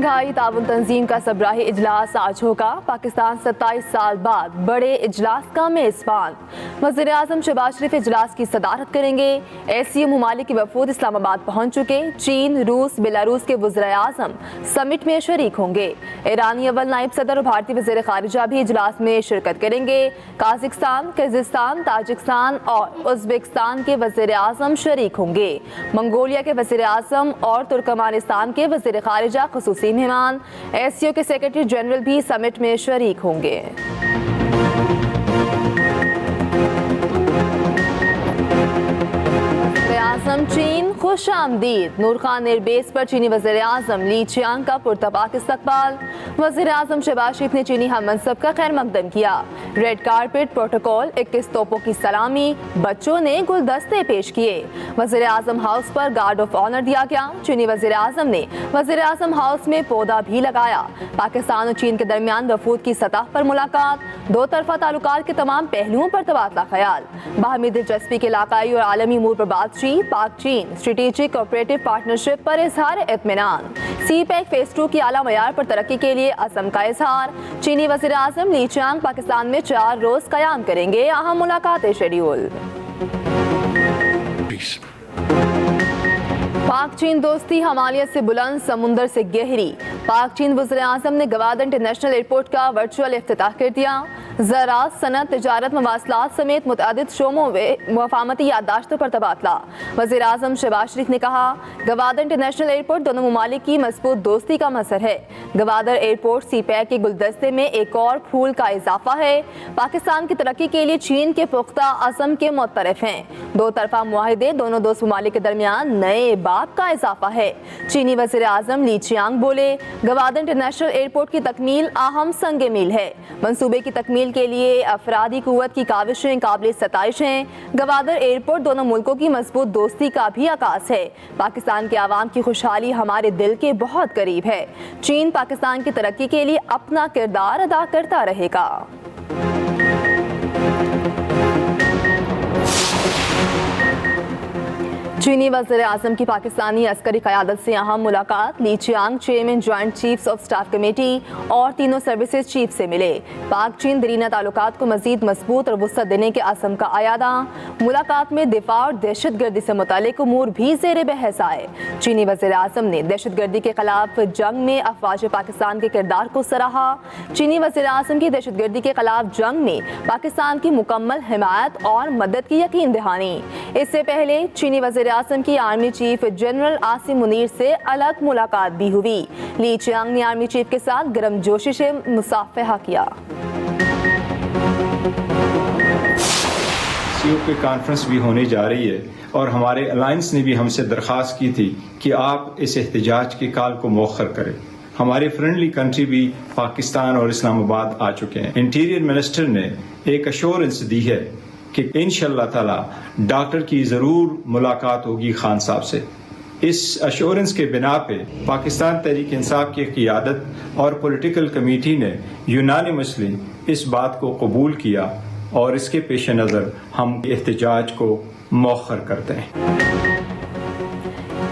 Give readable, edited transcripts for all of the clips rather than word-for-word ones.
Shanghai ताउन तंजीम का सबराही इजलास आज होगा। पाकिस्तान 27 साल बाद बड़े इजलास का मेज़बान। वज़ीर आज़म शहबाज शरीफ इजलास की सदारत करेंगे। एशिया ममालिक के वफूद इस्लामाबाद पहुंच चुके। चीन, रूस, बेलारूस के वज़ीर आज़म समिट में शरीक होंगे। ईरानी अव्वल नायब सदर और भारतीय वज़ीर ख़ारिजा भी इजलास में शिरकत करेंगे। काज़ाकिस्तान, किर्गिस्तान, ताजिकिस्तान और उज़्बेकिस्तान के वज़ीर आज़म शरीक होंगे। मंगोलिया के वज़ीर आज़म और तुर्कमानिस्तान के वज़ीर ख़ारिजा ख़ुसूसी मेहमान। एससीओ के सेक्रेटरी जनरल भी समिट में शरीक होंगे। आज़म चीन खुश आमदीद। नूर खान एयरबेस पर चीनी वज़ीर आज़म ली चियांग का पुरतबाक इस्तकबाल। वज़ीर आज़म शहबाज शरीफ ने चीनी हम मनसब का खैर मकदम किया। रेड कारपेट प्रोटोकॉल, 21 तोपों की सलामी, बच्चों ने गुलदस्ते पेश किए। वज़ीर आज़म हाउस पर गार्ड ऑफ ऑनर दिया गया। चीनी वज़ीर आज़म ने वज़ीर आज़म हाउस में पौधा भी लगाया। पाकिस्तान और चीन के दरमियान वफूद की सतह पर मुलाकात। दो तरफा ताल्लुकात के तमाम पहलुओं पर तबादला ख्याल। बाहमी दिलचस्पी के इलाकाई और आलमी अमूर पर बातचीत। पाक चीन स्ट्रेटेजिक कोऑपरेटिव पार्टनरशिप पर इजहार इत्मीनान। सी-पैक फेज 2 की आला मयार पर तरक्की के लिए अज़म का इजहार। चीनी वज़ीर आज़म ली चियांग पाकिस्तान में 4 रोज कयाम करेंगे। अहम मुलाकातें शेड्यूल। पाक चीन दोस्ती हमालियत से बुलंद, समुंदर से गहरी। पाक चीन वज़ीर आज़म ने गवादर इंटरनेशनल एयरपोर्ट का वर्चुअल इफ्तिताह कर दिया। ज़राअत, सनत, तिजारत, मवासलात समेत मुतअद्दिद शोबों में मफाहमती याददाश्तों पर तबादला। वज़ीर आज़म शहबाज शरीफ ने कहा, गवादर इंटरनेशनल एयरपोर्ट दोनों ममालिक की मजबूत दोस्ती का मसर है। गवादर एयरपोर्ट सी-पैक के गुलदस्ते में एक और फूल का इजाफा है। पाकिस्तान की तरक्की के लिए चीन के पुख्ता अज़म के मुतरफ हैं। दो तरफा मुआहिदे दोनों दोस्त ममालिक के दरमियान नए बाब का इजाफा है। चीनी वज़ीर आज़म ली चियांग बोले, गवादर इंटरनेशनल एयरपोर्ट की तकमील अहम संग मील है। मंसूबे की तकमील के लिए अफरादी कुव्वत की काविशें काबिल सताइश हैं। गवादर एयरपोर्ट दोनों मुल्कों की मजबूत दोस्ती का भी आकाश है। पाकिस्तान के आवाम की खुशहाली हमारे दिल के बहुत करीब है। चीन पाकिस्तान की तरक्की के लिए अपना किरदार अदा करता रहेगा। चीनी वज़ीर आज़म की पाकिस्तानी अस्करी क़यादत से अहम मुलाकात। Li Chiang chairman joint chiefs of staff committee और तीनों सर्विसेज चीफ से मिले। पाक चीन दरीना ताल्लुकात को मज़ीद मजबूत और वुसअत देने के अज़म का आयादा। मुलाकात में दिफा और दहशत गर्दी से मुतालिक उमूर भी ज़ेर बहस आए। चीनी वज़ीर आज़म ने दहशत गर्दी के खिलाफ जंग में अफ़वाज पाकिस्तान के किरदार को सराहा। चीनी वज़ीर आज़म की दहशत गर्दी के खिलाफ जंग में पाकिस्तान की मुकम्मल हिमायत और मदद की यकीन दहानी। इससे पहले चीनी वज़ीर आज़म की army chief general Asim Munir से अलग मुलाकात भी हुई। ली चियांग ने आर्मी चीफ के साथ गर्मजोशी से मुसाफहा किया। सीओ की कॉन्फ्रेंस भी होने जा रही है और हमारे अलायंस ने भी हमसे दरख्वास्त की थी कि आप इस एहतजाज के कॉल को मौखर करें। हमारे फ्रेंडली कंट्री भी पाकिस्तान और इस्लामाबाद आ चुके हैं। इंटीरियर मिनिस्टर ने एक अश्योरेंस दी है कि इंशाअल्लाह ताला डॉक्टर की ज़रूर मुलाकात होगी खान साहब से। इस अश्योरेंस के बिना पे पाकिस्तान तहरीक इंसाफ की क़ियादत और पॉलिटिकल कमेटी ने यूनानिमसली इस बात को कबूल किया और इसके पेश नज़र हम एहतजाज को मौखर करते हैं।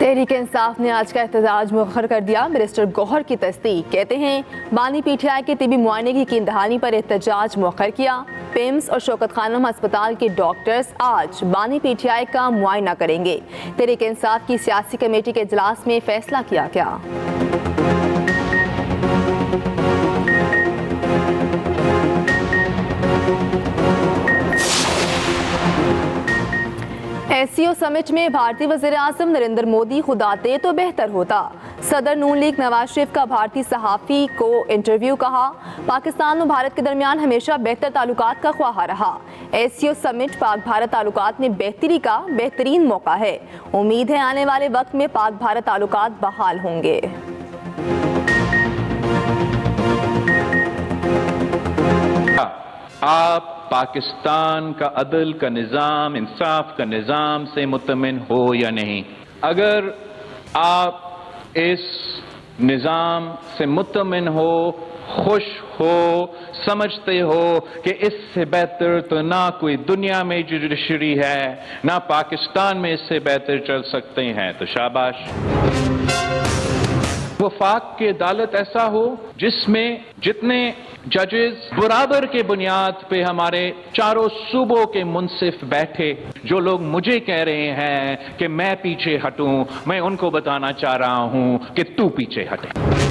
तहरीक इंसाफ ने आज का एहतजाज मुअख्खर कर दिया। मिनिस्टर गौहर की तस्दीक, कहते हैं बानी पीटीआई के तिबी मुआयने की यकीन दहानी पर एहतजाज मुअख्खर किया। पिम्स और शौकत खानम अस्पताल के डॉक्टर्स आज बानी पीटीआई का मुआयना करेंगे। तहरीक इंसाफ की सियासी कमेटी के इजलास में फैसला किया गया। एससीओ समिट में भारतीय वज़ीर आज़म नरेंद्र मोदी खुद आते तो बेहतर होता। सदर नून लीग नवाज शरीफ का भारतीय सहाफ़ी को इंटरव्यू। कहा, पाकिस्तान और भारत के दरमियान हमेशा बेहतर ताल्लुकात का ख्वाहा रहा। एससीओ समिट पाक भारत ताल्लुकात में बेहतरी का बेहतरीन मौका है। उम्मीद है आने वाले वक्त में पाक भारत ताल्लुकात बहाल होंगे। आप पाकिस्तान का अदल का निज़ाम, इंसाफ का निज़ाम से मुतमिन हो या नहीं? अगर आप इस निज़ाम से मुतमिन हो, खुश हो, समझते हो कि इससे बेहतर तो ना कोई दुनिया में जुडिशरी है, ना पाकिस्तान में इससे बेहतर चल सकते हैं, तो शाबाश। वफाक की अदालत ऐसा हो जिसमें जितने जजेस बराबर के बुनियाद पे हमारे चारों सूबों के मुंसिफ बैठे, जो लोग मुझे कह रहे हैं कि मैं पीछे हटूं, मैं उनको बताना चाह रहा हूं कि तू पीछे हटे।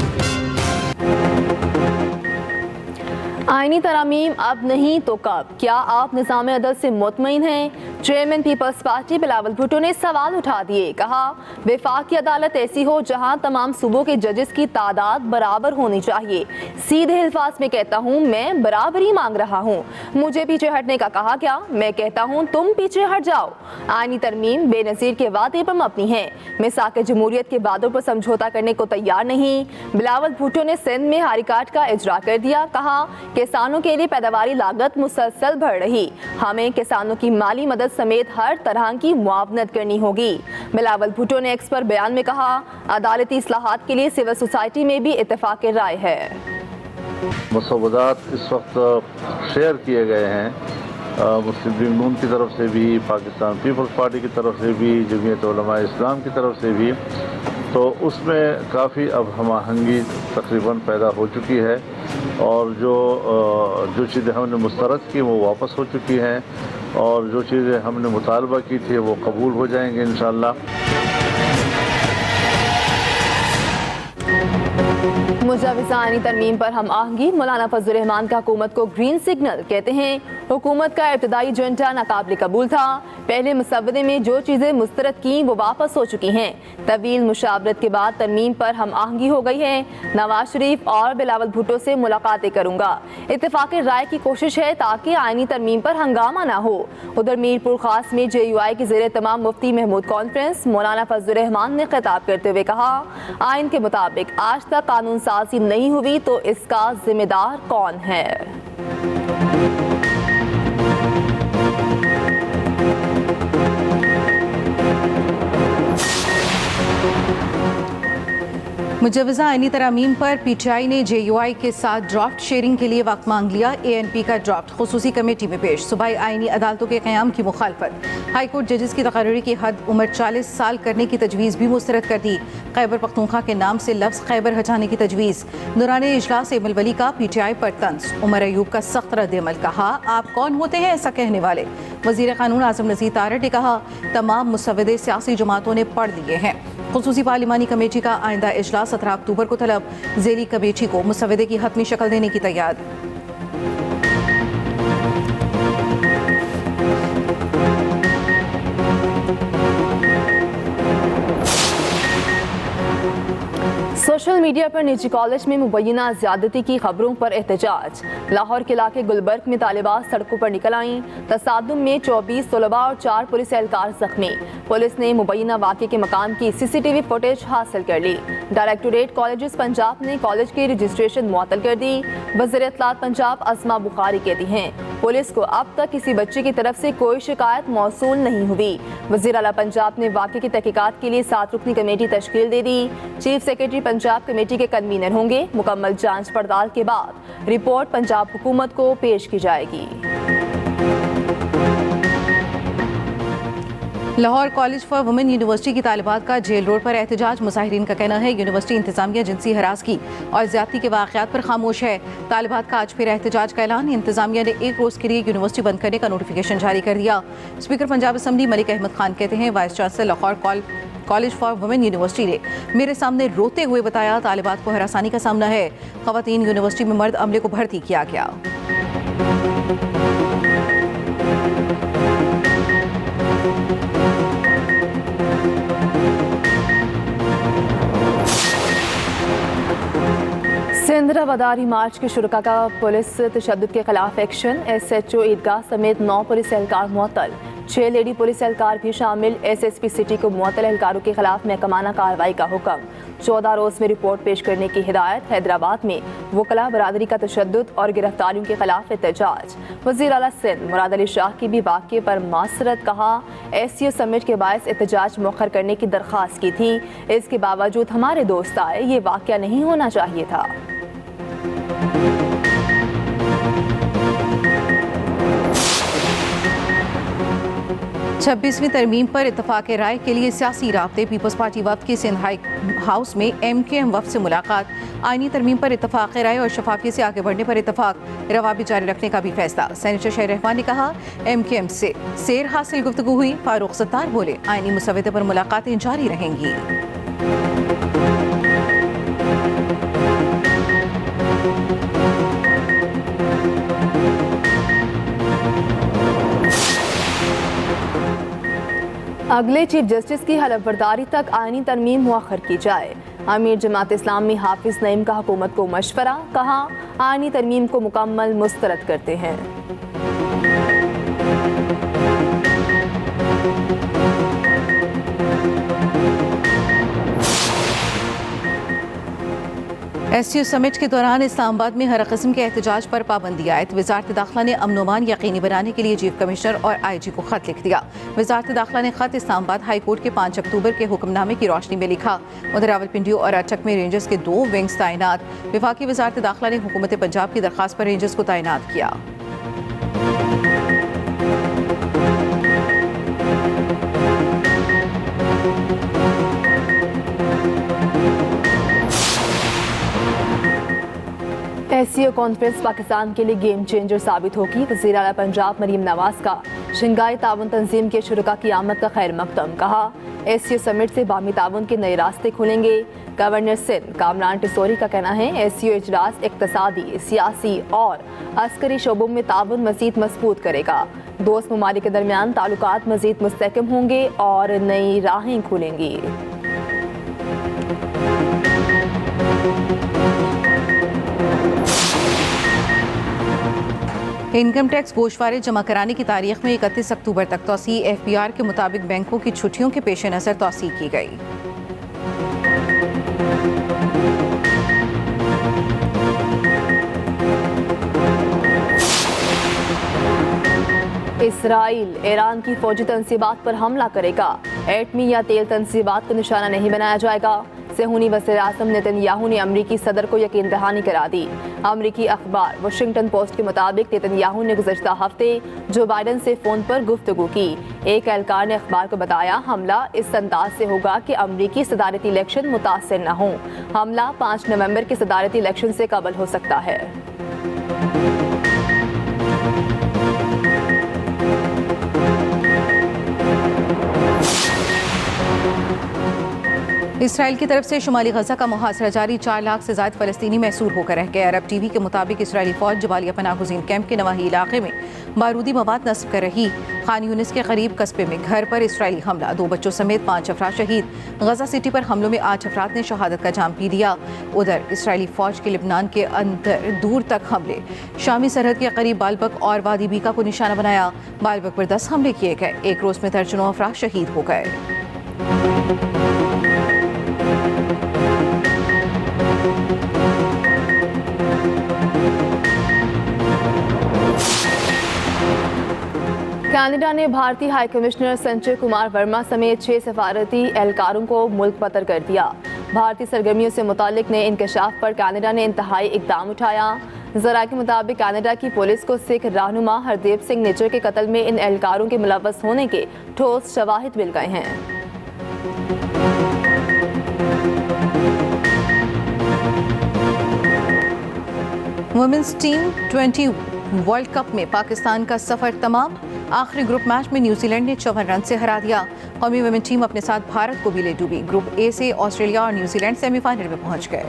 आईनी तरामीम अब नहीं तो कब? क्या आप निज़ाम अदल से मुतमईन हैं? Chairman peoples party Bilawal Bhutto ने सवाल उठा दिए। कहा, वफाकी अदालत ऐसी हो जहां तमाम सूबों के जजेस की तादाद बराबर होनी चाहिए। सीधे अल्फाज में कहता हूं, मैं बराबरी मांग रहा हूं। मुझे पीछे हटने का कहा क्या? मैं कहता हूं तुम पीछे हट जाओ। आईनी तरमीम बेनज़ीर के वादे पर मबनी है। मिसाक जमहूरियत के वादों पर समझौता करने को तैयार नहीं। बिलावल भुट्टो ने सिंध में हारिकाट का इजरा कर दिया। कहा, किसानों के लिए पैदावारी लागत मुसलसल बढ़ रही, हमें किसानों की माली मदद समेत हर तरह की मुआवनत करनी होगी। बिलावल भुट्टो ने एक्स पर बयान में कहा, अदालती इस्लाहात के लिए सिविल सोसाइटी में भी इत्तेफाक राय है। मसौदात इस वक्त शेयर किए गए हैं मुस्लिम लीग नून की तरफ से भी, पाकिस्तान पीपल्स पार्टी की तरफ से भी, जमीयत उलमा इस्लाम की तरफ से भी, तो उसमें काफ़ी अब हम आहंगी तकरीबन पैदा हो चुकी है और जो चीज़ें हमने मुस्तरद की वो वापस हो चुकी हैं और जो चीज़ें हमने मुतालबा की थी वो कबूल हो जाएंगे इंशाअल्लाह। मुजव्वज़ा आईनी तरमीम पर हम आहंगी, मौलाना फजल रहमान का हुकूमत को ग्रीन सिग्नल। कहते हैं, हुकूमत का इब्तदाई एजेंडा नाकाबिल कबूल था। पहले मुसव्वदे में जो चीज़ें मुस्तरद की वो वापस हो चुकी हैं। तवील मुशावरत के बाद तरमीम पर हम आहंगी हो गई है। नवाज शरीफ और बिलावल भुट्टो से मुलाकातें करूँगा। इत्तेफाक राय की कोशिश है ताकि आईनी तरमीम पर हंगामा ना हो। उधर मीरपुर खास में JUI के ज़ेरे तमाम मुफ्ती महमूद कॉन्फ्रेंस, मौलाना फजल रहमान ने खिताब करते हुए कहा, आइन के मुताबिक आज तक कानून साजी नहीं हुई तो इसका जिम्मेदार कौन है? मुजव्वज़ा आईनी तरामीम पर PTI ने JUI के साथ ड्राफ्ट शेयरिंग के लिए वक्त मांग लिया। ANP का ड्राफ्ट खुसूसी कमेटी में पेश। सूबाई आईनी अदालतों के क़याम की मुखालफत। हाई कोर्ट जजेस की तकर्री की हद उम्र 40 साल करने की तजवीज़ भी मुस्तरद कर दी। खैबर पख्तूनख्वा के नाम से लफ्ज़ खैबर हटाने की तजवीज़। दौरान इजलास एमल का PTI पर तंज। उमर अयूब का सख्त रद्द-ए-अमल। कहा, आप कौन होते हैं ऐसा कहने वाले? वज़ीर क़ानून आज़म नज़ीर तारड़ ने कहा, तमाम मुसव्वदे सियासी जमातों ने पढ़ लिए हैं। खुसूसी पार्लिमानी कमेटी का आइंदा इजलास 17 अक्टूबर को तलब। ज़ेली कमेटी को मुसव्वदे की हतमी शक्ल देने की तैयारी। सोशल मीडिया पर निजी कॉलेज में मुबैना ज़्यादती की खबरों पर एहतजाज। लाहौर के इलाके गुलबर्ग में तालिबात सड़कों पर निकल आईं। तसादुम में 24 तलबा और 4 पुलिस एहलकार जख्मी। पुलिस ने मुबैना वाक़े के मकाम की CCTV फुटेज हासिल कर ली। डायरेक्टोरेट कॉलेजेस पंजाब ने कॉलेज की रजिस्ट्रेशन मुअत्तल कर दी। वज़ीर इत्तलात पंजाब अस्मा बुखारी कहती हैं, पुलिस को अब तक किसी बच्चे की तरफ से कोई शिकायत मौसूल नहीं हुई। वज़ीर आला पंजाब ने वाक़े की तहकीकात के लिए 7 रुकनी कमेटी तश्कील दे दी। चीफ सेक्रेटरी पंजाब कमेटी के कन्वीनर होंगे। मुकम्मल जांच पड़ताल के बाद रिपोर्ट पंजाब हुकूमत को पेश की जाएगी। Lahore college for women university की तालिबात का जेल रोड पर एहतजाज। मुजाहिरीन का कहना है यूनिवर्सिटी इंतजामिया जिनसी हरासगी और ज्यादती के वाक़यात पर खामोश है। तालिबात का आज फिर एहतजाज का ऐलान। इंतजामिया ने 1 रोज़ के लिए यूनिवर्सिटी बंद करने का नोटिफिकेशन जारी कर दिया। स्पीकर पंजाब असम्बली मलिक अहमद खान कहते हैं, vice chancellor Lahore college for women university ने मेरे सामने रोते हुए बताया तालिबात को हरासानी का सामना है। ख़वातीन यूनिवर्सिटी में मर्द अमले को भर्ती किया गया। सिंध रवादारी मार्च के शुरुका का पुलिस तशद्दुद के खिलाफ एक्शन। SHO ईदगाह समेत 9 पुलिस एहलकार मुअत्तल। 6 लेडी पुलिस एहलकार भी शामिल। SSP सिटी को मुअत्तल एहलकारों के खिलाफ महकमाना कार्रवाई का हुक्म। 14 रोज़ में रिपोर्ट पेश करने की हिदायत। हैदराबाद में वकला बरादरी का तशद्दुद और गिरफ्तारियों के खिलाफ एहतजाज। वज़ीर आला सिंध मुराद अली शाह की भी वाक़े पर मासरत। कहा, SCO समिट के बायस एहतजाज मौखर करने की दरख्वास्त की थी, इसके बावजूद हमारे दोस्त आए, ये वाक़या नहीं होना चाहिए था। 26वीं तरमीम पर इत्तफाक राय के लिए सियासी राब्ते। पीपल्स पार्टी वफ्द की सिंध हाई हाउस में MKM वफ्द से मुलाकात। आईनी तरमीम पर इत्तफाक राय और शफाफियत से आगे बढ़ने पर इत्तफाक, रवाबी जारी रखने का भी फैसला। सेनेटर शहर रहमान ने कहा, MKM से सेर हासिल गुफ्तगू हुई। फारूक सत्तार बोले, आईनी मुसव्वदे पर मुलाकातें जारी रहेंगी। अगले चीफ जस्टिस की हलफबरदारी तक आईनी तरमीम मुअख्खर की जाए। अमीर जमात इस्लामी हाफिज नईम का हुकूमत को मशवरा, कहा आईनी तरमीम को मुकम्मल मुस्तरद करते हैं। SCO समिट के दौरान इस्लामाबाद में हर किस्म के एहतजाज पर पाबंदी आयत। वजारत दाखिला ने अमन अमान यकीनी बनाने के लिए चीफ कमिश्नर और IG को खत लिख दिया। वजारत दाखिला ने खत इस्लामाबाद हाई कोर्ट के 5 अक्टूबर के हुक्मनामे की रोशनी में लिखा। उधर रावलपिंडी और अचक में रेंजर्स के 2 विंग्स तैनात। वफाकी वजारत दाखिला ने हुकूमत पंजाब की दरख्वास्त पर रेंजर्स को तैनात किया। SCO कॉन्फ्रेंस पाकिस्तान के लिए गेम चेंजर साबित होगी। वज़ीर आला पंजाब मरीम नवाज का शंघाई ताउन तंजीम के शुरका की आमद का खैर मकदम, कहा SCO समिट से बाहमी ताउन के नए रास्ते खुलेंगे। गवर्नर सिंध कामरान टिसोरी का कहना है, SCO इजलास इक्तसादी, सियासी और अस्करी शोबों में ताउन मज़ीद मजबूत करेगा। दोस्त ममालिक के दरमियान ताल्लुकात मज़ीद मुस्तहकम होंगे और नई राहें खुलेंगी। इनकम टैक्स गोशवारे जमा कराने की तारीख में 31 अक्टूबर तक तौसी। FBR के मुताबिक बैंकों की छुट्टियों के पेश नज़र तौसी की गई। इसराइल ईरान की फौजी तंसीबात पर हमला करेगा। एटमी या तेल तंसीबात को निशाना नहीं बनाया जाएगा। सेहूनी वज़ीर आज़म नेतन्याहू ने अमरीकी सदर को यकीन दहानी करा दी। अमरीकी अखबार वाशिंगटन पोस्ट के मुताबिक नेतन्याहू ने गुज़श्ता हफ्ते जो बाइडन से फ़ोन पर गुफ्तगू की। एक एहलकार ने अखबार को बताया, हमला इस अंदाज से होगा कि अमरीकी सदारती इलेक्शन मुतासर न हो। हमला 5 नवंबर के सदारती इलेक्शन से कबल हो सकता है। इसराइल की तरफ से शुमाली गजा का मुहासरा जारी। 4 लाख से ज़ायद फ़लस्तीनी महसूर होकर रह गए। अरब TV के मुताबिक इसराइली फ़ौज जबालिया पनाहगुज़ीन कैंप के नवाही इलाके में बारूदी मवाद नस्ब कर रही। खान यूनिस के करीब कस्बे में घर पर इसराइली हमला, 2 बच्चों समेत 5 अफराद शहीद। गजा सिटी पर हमलों में 8 अफराद ने शहादत का जाम पी लिया। उधर इसराइली फ़ौज के लिबनान के अंदर दूर तक हमले, शामी सरहद के करीब बालबक और वादी बीका को निशाना बनाया। बालबक पर 10 हमले किए गए। एक रोज़ में दर्जनों अफराद शहीद हो गए। कनाडा ने भारतीय हाई कमिश्नर संजय कुमार वर्मा समेत 6 सफारती एहलकारों को मुल्क बतर कर दिया। भारतीय सरगर्मियों से मुतालिक नए इंकशाफ पर कनाडा ने इंतहाई इकदाम उठाया। ज़रा के मुताबिक कनाडा की पुलिस को सिख रहनुमा हरदेव सिंह निज्जर के कत्ल में इन एहलकारों के मुलव्वस होने के ठोस शवाहिद मिल गए हैं। वुमेन्स टीम 20 वर्ल्ड कप में पाकिस्तान का सफर तमाम। आखिरी ग्रुप मैच में न्यूजीलैंड ने 54 रन से हरा दिया। कौमी वुमेन टीम अपने साथ भारत को भी ले डूबी। ग्रुप A से ऑस्ट्रेलिया और न्यूजीलैंड सेमीफाइनल में पहुंच गए।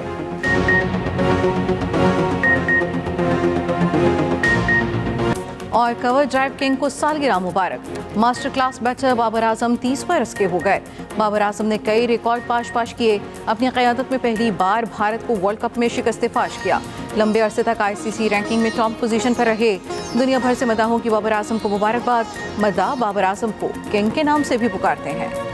और कवर ड्राइव किंग को सालगिरह मुबारक। Master class batter Babar Azam 30 बरस के हो गए। बाबर आजम ने कई रिकॉर्ड पाश किए। अपनी क़यादत में पहली बार भारत को वर्ल्ड कप में शिकस्त फाश किया। लंबे अरसे तक ICC रैंकिंग में टॉप पोजीशन पर रहे। दुनिया भर से मदाहों की बाबर आजम को मुबारकबाद। मदाह बाबर आजम को किंग के नाम से भी पुकारते हैं।